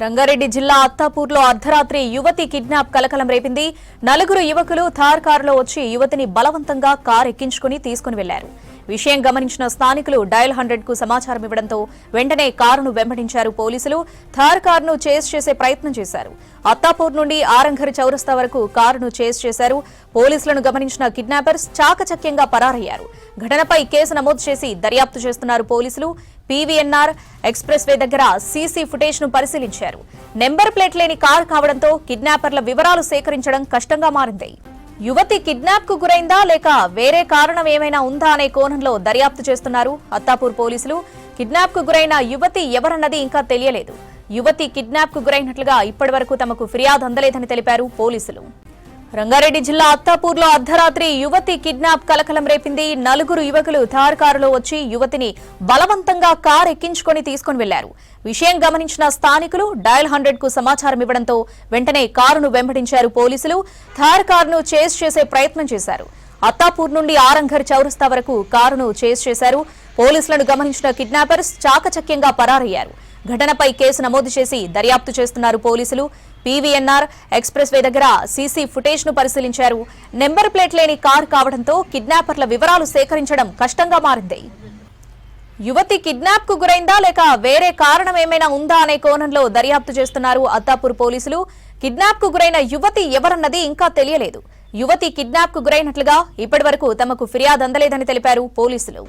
రంగారెడ్డి జిల్లా అత్తాపూర్లో అర్ధరాత్రి యువతి కిడ్నాప్ కలకలం రేపింది. నలుగురు యువకులు థార్ కారులో వచ్చి యువతిని బలవంతంగా కారు ఎక్కించుకుని తీసుకుని వెళ్లారు. విషయం గమనించిన స్థానికులు డయల్ 100 కు సమాచారం ఇవ్వడంతో వెంటనే కారును వెంబడించారు పోలీసులు. థార్ కారును చేస్ చేసే ప్రయత్నం చేశారు. అత్తాపూర్ నుండి ఆరంఘర్ చౌరస్తా వరకు కారును చేస్ చేశారు. పోలీసులను గమనించిన కిడ్నాపర్స్ చాకచక్యంగా పరారయ్యారు. ఘటనపై కేసు నమోదు చేసి దర్యాప్తు చేస్తున్నారు పోలీసులు. పీవీఎన్ఆర్ ఎక్స్ప్రెస్ వే దగ్గర సీసీ ఫుటేజ్ ను పరిశీలించారు. నెంబర్ ప్లేట్ లేని కారు కావడంతో కిడ్నాపర్ల వివరాలు సేకరించడం కష్టంగా మారింది. యువతి కిడ్నాప్ కు గురైందా లేక వేరే కారణం ఏమైనా ఉందా అనే కోణంలో దర్యాప్తు చేస్తున్నారు అత్తాపూర్ పోలీసులు. కిడ్నాప్ కు గురైన యువతి ఎవరన్నది ఇంకా తెలియలేదు. యువతి కిడ్నాప్ కు గురైనట్లుగా ఇప్పటివరకు తమకు ఫిర్యాదు అందలేదని తెలిపారు పోలీసులు. రంగారెడ్డి జిల్లా అత్తాపూర్లో అర్ధరాత్రి యువతి కిడ్నాప్ కలకలం రేపింది. నలుగురు యువకులు థార్ కారులో వచ్చి యువతిని బలవంతంగా కారు ఎక్కించుకుని తీసుకుని వెళ్లారు. విషయం గమనించిన స్థానికులు డయల్ 100 కు సమాచారం ఇవ్వడంతో వెంటనే కారును వెంబడించారు పోలీసులు. థార్ కారును చేస్ చేసే ప్రయత్నం చేశారు. అత్తాపూర్ నుండి ఆరంఘర్ చౌరస్తా వరకు కారును చేస్ చేశారు. పోలీసులను గమనించిన కిడ్నాపర్స్ చాకచక్యంగా పరారయ్యారు. ఘటనపై కేసు నమోదు చేసి దర్యాప్తు చేస్తున్నారు పోలీసులు. పీవీఎన్ఆర్ ఎక్స్ప్రెస్ వే దగ్గర సీసీ ఫుటేజ్ ను పరిశీలించారు. నెంబర్ ప్లేట్ లేని కారు కావడంతో కిడ్నాపర్ల వివరాలు సేకరించడం కష్టంగా మారింది. యువతి కిడ్నాప్ కు గురైందా లేక వేరే కారణం ఏమైనా ఉందా అనే కోణంలో దర్యాప్తు చేస్తున్నారు అత్తాపూర్ పోలీసులు. కిడ్నాప్ కు గురైన యువతి ఎవరన్నది ఇంకా తెలియలేదు. యువతి కిడ్నాప్ కు గురైనట్లుగా ఇప్పటివరకు తమకు ఫిర్యాదు అందలేదని తెలిపారు పోలీసులు.